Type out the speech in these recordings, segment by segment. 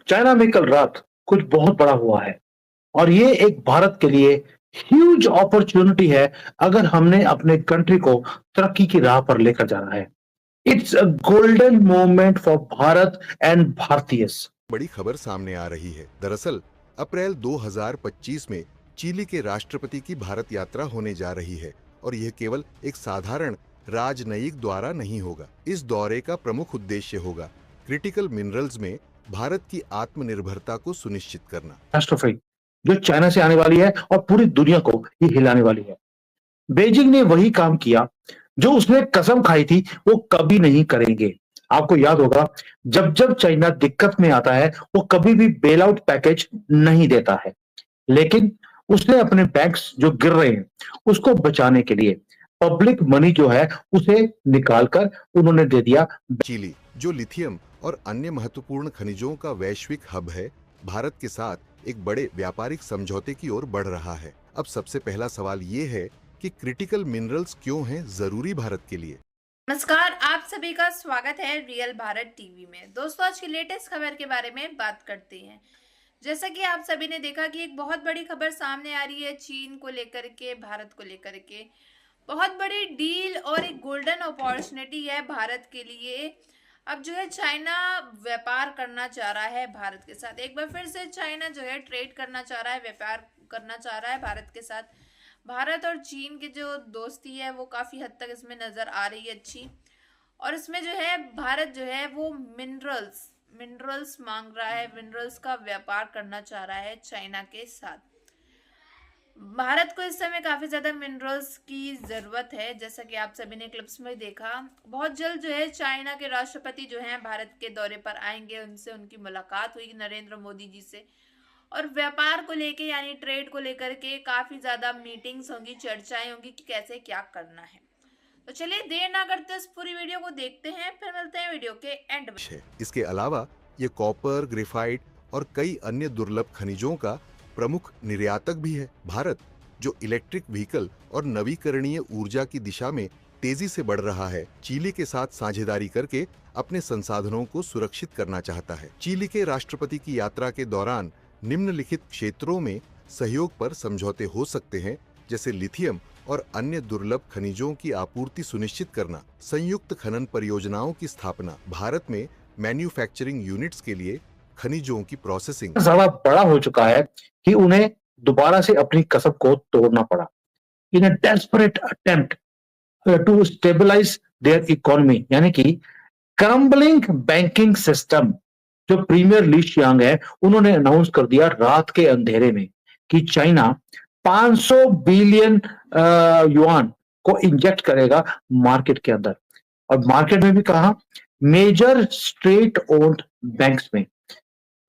China में कल रात कुछ बहुत बड़ा हुआ है और ये एक भारत के लिए ह्यूज अपॉर्चुनिटी है अगर हमने अपने कंट्री को तरक्की की राह पर लेकर जाना है। It's a golden moment for Bharat and Bharatiyas. बड़ी खबर सामने आ रही है। दरअसल अप्रैल 2025 में चिली के राष्ट्रपति की भारत यात्रा होने जा रही है और यह केवल एक साधारण राजनयिक दौरा नहीं होगा। इस दौरे का प्रमुख उद्देश्य होगा क्रिटिकल मिनरल्स में भारत की आत्मनिर्भरता को सुनिश्चित करना। राष्ट्रपति जो चाइना से आने वाली है और पूरी दुनिया को ये हिलाने वाली है। बेजिंग ने वही काम किया जो उसने कसम खाई थी वो कभी नहीं करेंगे। आपको याद होगा जब जब चाइना दिक्कत में आता है वो कभी भी बेल आउट पैकेज नहीं देता है, लेकिन उसने अपने बैंक्स जो गिर रहे हैं उसको बचाने के लिए पब्लिक मनी जो है उसे निकालकर उन्होंने दे दिया। चिली जो लिथियम और अन्य महत्वपूर्ण खनिजों का वैश्विक हब है, भारत के साथ एक बड़े व्यापारिक समझौते की ओर बढ़ रहा है। अब सबसे पहला सवाल ये है कि क्रिटिकल मिनरल्स क्यों हैं जरूरी भारत के लिए। नमस्कार, आप सभी का स्वागत है रियल भारत टीवी में। दोस्तों, आज की लेटेस्ट खबर के बारे में बात करते हैं। जैसा कि आप सभी ने देखा कि एक बहुत बड़ी खबर सामने आ रही है चीन को लेकर के, भारत को लेकर के। बहुत बड़ी डील और एक गोल्डन अपॉर्चुनिटी है भारत के लिए। अब जो है चाइना व्यापार करना चाह रहा है भारत के साथ। एक बार फिर से चाइना जो है ट्रेड करना चाह रहा है, व्यापार करना चाह रहा है भारत के साथ। भारत और चीन की जो दोस्ती है वो काफ़ी हद तक इसमें नज़र आ रही है अच्छी। और इसमें जो है भारत जो है वो मिनरल्स मांग रहा है, मिनरल्स का व्यापार करना चाह रहा है चाइना के साथ। भारत को इस समय काफ़ी ज़्यादा मिनरल्स की ज़रूरत है, जैसा कि आप सभी ने क्लिप्स में देखा। बहुत जल्द जो है चाइना के राष्ट्रपति जो हैं भारत के दौरे पर आएंगे, उनसे उनकी मुलाकात हुई नरेंद्र मोदी जी से, और व्यापार को लेके यानी ट्रेड को लेकर के काफ़ी ज़्यादा मीटिंग्स होंगी, चर्चाएं होंगी कि कैसे क्या करना है। तो चलिए देर ना करते इस पूरी वीडियो को देखते हैं, फिर मिलते हैं वीडियो के एंड में। इसके अलावा ये कॉपर, ग्रेफाइट और कई अन्य दुर्लभ खनिजों का प्रमुख निर्यातक भी है। भारत जो इलेक्ट्रिक व्हीकल और नवीकरणीय ऊर्जा की दिशा में तेजी से बढ़ रहा है, चिली के साथ साझेदारी करके अपने संसाधनों को सुरक्षित करना चाहता है। चिली के राष्ट्रपति की यात्रा के दौरान निम्नलिखित क्षेत्रों में सहयोग पर समझौते हो सकते हैं, जैसे लिथियम और अन्य दुर्लभ खनिजों की आपूर्ति सुनिश्चित करना, संयुक्त खनन परियोजनाओं की स्थापना, भारत में मैन्युफैक्चरिंग यूनिट्स के लिए खनिजों की प्रोसेसिंग। ज्यादा बड़ा हो चुका है कि उन्हें दोबारा से अपनी कसम को तोड़ना पड़ा। In a desperate attempt to stabilize their economy, यानी कि क्रम्बलिंग बैंकिंग सिस्टम, जो प्रीमियर ली शियांग है उन्होंने अनाउंस कर दिया रात के अंधेरे में कि चाइना 500 बिलियन युआन को इंजेक्ट करेगा मार्केट के अंदर। और मार्केट में भी कहा मेजर स्टेट ओन्ड बैंक्स में,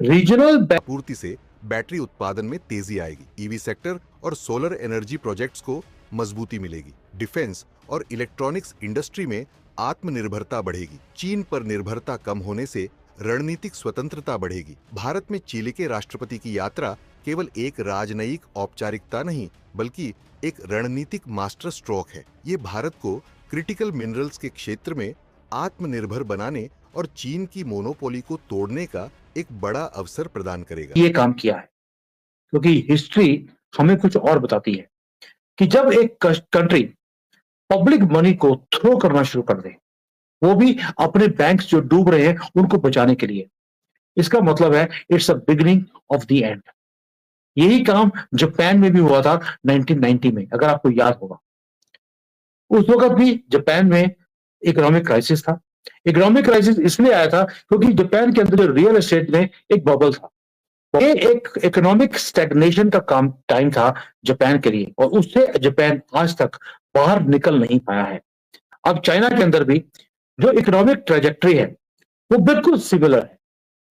रीजनल आपूर्ति से बैटरी उत्पादन में तेजी आएगी, ईवी सेक्टर और सोलर एनर्जी प्रोजेक्ट्स को मजबूती मिलेगी, डिफेंस और इलेक्ट्रॉनिक्स इंडस्ट्री में आत्मनिर्भरता बढ़ेगी, चीन पर निर्भरता कम होने से रणनीतिक स्वतंत्रता बढ़ेगी। भारत में चिली के राष्ट्रपति की यात्रा केवल एक राजनयिक औपचारिकता नहीं, बल्कि एक रणनीतिक मास्टर स्ट्रोक है। ये भारत को क्रिटिकल मिनरल्स के क्षेत्र में आत्मनिर्भर बनाने और चीन की मोनोपोली को तोड़ने का एक बड़ा अवसर प्रदान करेगा। ये काम किया है क्योंकि हिस्ट्री हमें कुछ और बताती है कि जब एक कंट्री पब्लिक मनी को थ्रो करना शुरू कर दे, वो भी अपने बैंक्स जो डूब रहे हैं उनको बचाने के लिए, इसका मतलब है it's a beginning of the end. यही काम जापान में भी हुआ था 1990 में, अगर आपको याद होगा। उस वक्त भी जापान में इकोनॉमिक क्राइसिस था। इकोनॉमिक क्राइसिस इसलिए आया था क्योंकि जापान के अंदर जो रियल एस्टेट में एक बबल था। ये एक इकोनॉमिक स्टैग्नेशन का काम टाइम था जापान के लिए, और उससे जापान आज तक बाहर निकल नहीं पाया है। अब चाइना के अंदर भी जो इकोनॉमिक ट्रेजेक्ट्री है वो बिल्कुल सिमिलर है।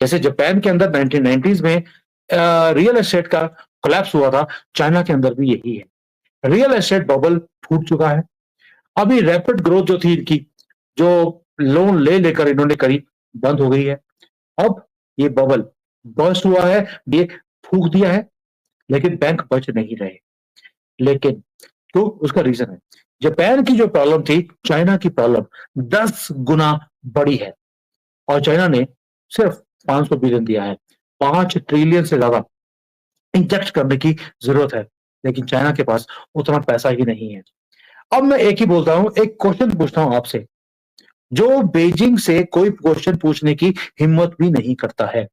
जैसे जापान के अंदर 1990s में रियल एस्टेट का कोलैप्स हुआ था, चाइना के अंदर भी यही है। रियल एस्टेट बबल फूट चुका है। अभी रैपिड ग्रोथ जो थी इनकी, जो लोन ले लेकर इन्होंने करी, बंद हो गई है। अब ये बबल बर्स्ट हुआ है, ये फूक दिया है, लेकिन बैंक बच नहीं रहे। लेकिन तो उसका रीजन है जापान की जो प्रॉब्लम थी, चाइना की प्रॉब्लम 10 गुना बड़ी है, और चाइना ने सिर्फ 500 बिलियन दिया है। 5 ट्रिलियन से ज्यादा इंजेक्ट करने की जरूरत है, लेकिन चाइना के पास उतना पैसा ही नहीं है। अब मैं एक ही बोलता हूं, एक क्वेश्चन पूछता हूं आपसे, जो बीजिंग से कोई क्वेश्चन पूछने की हिम्मत भी नहीं करता है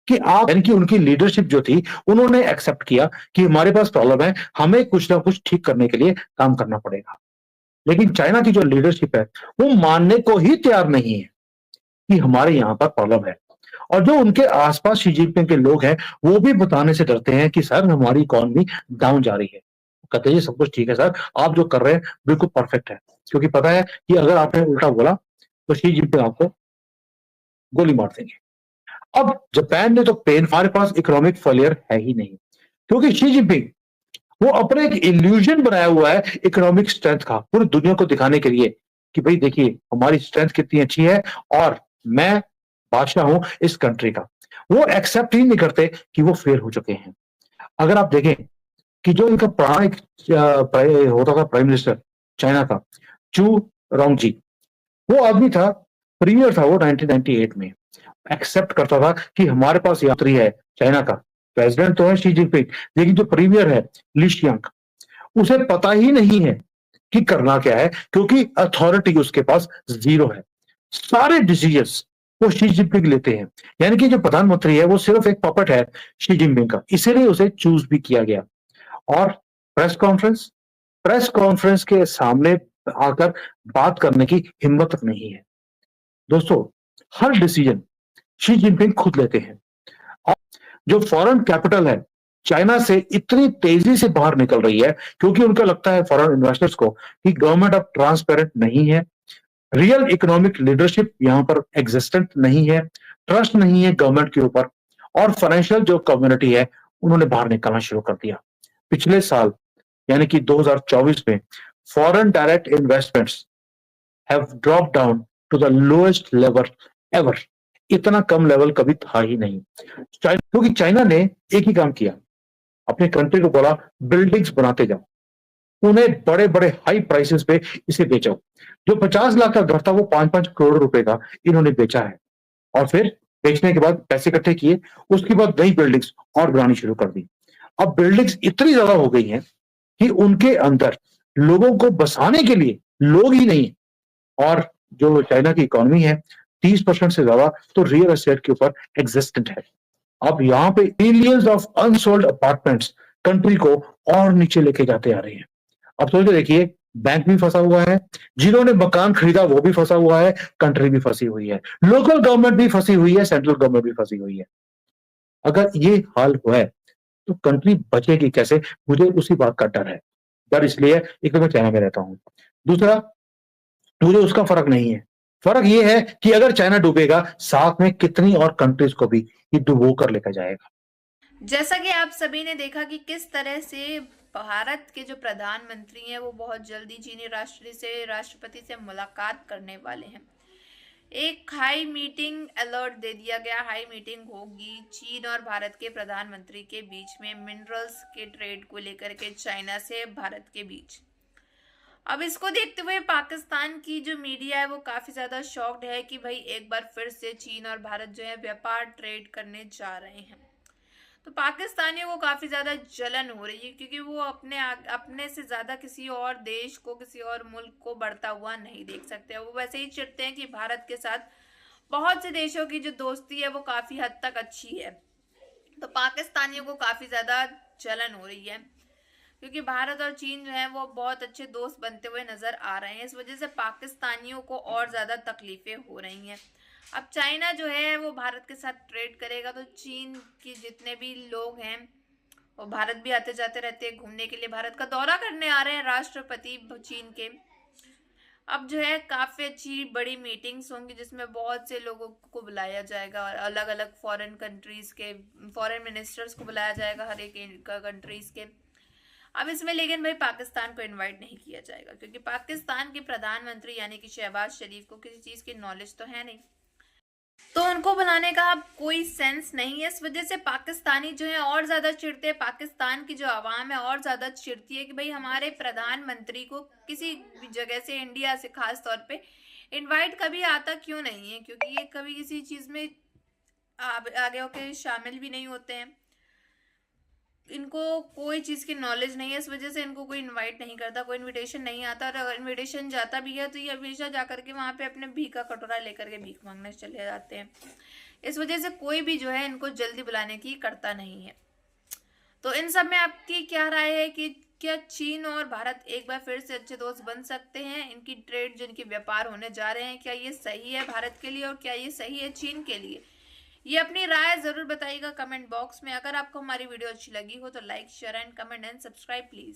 कि आप, यानी कि उनकी लीडरशिप जो थी, उन्होंने एक्सेप्ट किया कि हमारे पास प्रॉब्लम है, हमें कुछ ना कुछ ठीक करने के लिए काम करना पड़ेगा। लेकिन चाइना की जो लीडरशिप है, वो मानने को ही तैयार नहीं है कि हमारे यहाँ पर प्रॉब्लम है। और जो उनके आसपास शी जिनपिंग के लोग हैं, वो भी बताने से डरते हैं कि सर हमारी इकोनॉमी डाउन जा रही है। कहते हैं जी सब कुछ ठीक है सर, आप जो कर रहे हैं बिल्कुल परफेक्ट है, क्योंकि पता है कि अगर आपने उल्टा बोला तो शी जिनपिंग आपको गोली मार देंगे। अब जापान ने तो पेन, हमारे पास इकोनॉमिक फेलियर है ही नहीं, क्योंकि शी जिनपिंग वो अपने एक इल्यूजन बनाया हुआ है इकोनॉमिक स्ट्रेंथ का, पूरी दुनिया को दिखाने के लिए कि भाई देखिए हमारी स्ट्रेंथ कितनी अच्छी है और मैं बादशाह हूं इस कंट्री का। वो एक्सेप्ट ही नहीं करते कि वो फेल हो चुके हैं। अगर आप देखें कि जो इनका पुराना एक होता था प्राइम मिनिस्टर चाइना का, चू रोंगजी, वो आदमी था, प्रीमियर था वो 1998 में, एक्सेप्ट करता था कि हमारे पास यात्री है चाइना का। प्रेसिडेंट तो है शी जिनपिंग, लेकिन जो प्रीमियर है ली शियांग, उसे पता ही नहीं है कि करना क्या है, क्योंकि अथॉरिटी उसके पास जीरो है। सारे डिसीजंस वो शी जिनपिंग लेते हैं, यानी कि जो प्रधानमंत्री है वो सिर्फ एक पपट है शी जिनपिंग का, इसीलिए उसे चूज भी किया गया। और प्रेस कॉन्फ्रेंस प्रेस कॉन्फ्रेंस के सामने आकर बात करने की हिम्मत तक नहीं है। दोस्तों, हर डिसीजन शी जिनपिंग खुद लेते हैं। और जो फॉरेन कैपिटल है चाइना से इतनी तेजी से बाहर निकल रही है, क्योंकि उनको लगता है फॉरेन इन्वेस्टर्स को कि गवर्नमेंट अब ट्रांसपेरेंट नहीं है, रियल इकोनॉमिक लीडरशिप यहां पर एग्जिस्टेंट नहीं है, ट्रस्ट नहीं है गवर्नमेंट के ऊपर, और फाइनेंशियल जो कम्युनिटी है उन्होंने बाहर निकलना शुरू कर दिया। पिछले साल यानी कि 2024 में foreign direct investments have drop down to the lowest level ever. इतना कम लेवल कभी था ही नहीं। क्योंकि चाइना ने एक ही काम किया, अपने कंट्री को बोला बिल्डिंग्स बनाते जाओ, उन्हें बड़े बड़े हाई प्राइसेस पे इसे बेचो। जो 50 लाख का घर था वो 5-5 करोड़ रुपए का इन्होंने बेचा है, और फिर बेचने के बाद पैसे इकट्ठे किए, उसके बाद नई बिल्डिंग्स और बनानी शुरू कर दी। अब बिल्डिंग्स इतनी ज्यादा हो गई हैं कि उनके अंदर लोगों को बसाने के लिए लोग ही नहीं, और जो चाइना की इकोनॉमी है 30% से ज्यादा तो रियल एस्टेट के ऊपर एग्जिस्टेंट है। अब यहाँ पे millions of unsold apartments country को और नीचे लेके जाते आ रहे हैं। अब सोच के देखिए, बैंक भी फंसा हुआ है, जिन्होंने मकान खरीदा वो भी फंसा हुआ है, कंट्री भी फंसी हुई है, लोकल गवर्नमेंट भी फंसी हुई है, सेंट्रल गवर्नमेंट भी फंसी हुई है। अगर ये हाल हुआ है तो कंट्री बचेगी कैसे? मुझे उसी बात का डर है। डर इसलिए है, एक तो मैं चाइना में रहता हूँ, दूसरा मुझे उसका फर्क नहीं है। फर्क ये है कि अगर चाइना डूबेगा, साथ में कितनी और कंट्रीज को भी ये डुबो कर लेकर जाएगा। जैसा कि आप सभी ने देखा कि किस तरह से भारत के जो प्रधानमंत्री हैं वो बहुत जल्दी चीनी राष्ट्रपति से मुलाकात करने वाले हैं। एक हाई मीटिंग अलर्ट दे दिया गया, हाई मीटिंग होगी चीन और भारत के प्रधानमंत्री के बीच में मिनरल्स के ट्रेड को लेकर के, चाइना से भारत के बीच। अब इसको देखते हुए पाकिस्तान की जो मीडिया है वो काफी ज्यादा शॉक्ड है कि भाई एक बार फिर से चीन और भारत जो है व्यापार ट्रेड करने जा रहे हैं। तो पाकिस्तानियों को काफी ज्यादा जलन हो रही है, क्योंकि वो अपने से ज्यादा किसी और देश को, किसी और मुल्क को बढ़ता हुआ नहीं देख सकते। वो वैसे ही चिढ़ते हैं कि भारत के साथ बहुत से देशों की जो दोस्ती है वो काफी हद तक अच्छी है। तो पाकिस्तानियों को काफी ज्यादा जलन हो रही है, क्योंकि भारत और चीन जो है वो बहुत अच्छे दोस्त बनते हुए नजर आ रहे हैं। इस वजह से पाकिस्तानियों को और ज्यादा तकलीफें हो रही हैं। अब चाइना जो है वो भारत के साथ ट्रेड करेगा, तो चीन के जितने भी लोग हैं वो भारत भी आते जाते रहते हैं घूमने के लिए, भारत का दौरा करने आ रहे हैं राष्ट्रपति चीन के। अब जो है काफी अच्छी बड़ी मीटिंग्स होंगी जिसमें बहुत से लोगों को बुलाया जाएगा, और अलग अलग फॉरेन कंट्रीज के फॉरेन मिनिस्टर्स को बुलाया जाएगा, हर एक कंट्रीज के। अब इसमें लेकिन भाई पाकिस्तान को इनवाइट नहीं किया जाएगा, क्योंकि पाकिस्तान के प्रधानमंत्री यानी कि शहबाज शरीफ को किसी चीज की नॉलेज तो है नहीं, तो उनको बुलाने का अब कोई सेंस नहीं है। इस वजह से पाकिस्तानी जो है और ज्यादा चिढ़ते हैं, पाकिस्तान की जो आवाम है और ज्यादा चिढ़ती है कि भाई हमारे प्रधानमंत्री को किसी भी जगह से, इंडिया से खास तौर पे, इनवाइट कभी आता क्यों नहीं है, क्योंकि ये कभी किसी चीज में आगे होके शामिल भी नहीं होते हैं। इनको कोई चीज़ की नॉलेज नहीं है, इस वजह से इनको कोई इनवाइट नहीं करता, कोई इनविटेशन नहीं आता, और अगर इनविटेशन जाता भी है तो ये हमेशा जा करके वहाँ पे अपने भीख का कटोरा लेकर के भीख मांगने चले जाते हैं। इस वजह से कोई भी जो है इनको जल्दी बुलाने की करता नहीं है। तो इन सब में आपकी क्या राय है कि क्या चीन और भारत एक बार फिर से अच्छे दोस्त बन सकते हैं? इनकी ट्रेड जो इनके व्यापार होने जा रहे हैं, क्या ये सही है भारत के लिए और क्या ये सही है चीन के लिए? ये अपनी राय जरूर बताइएगा कमेंट बॉक्स में। अगर आपको हमारी वीडियो अच्छी लगी हो तो like share and comment and subscribe please.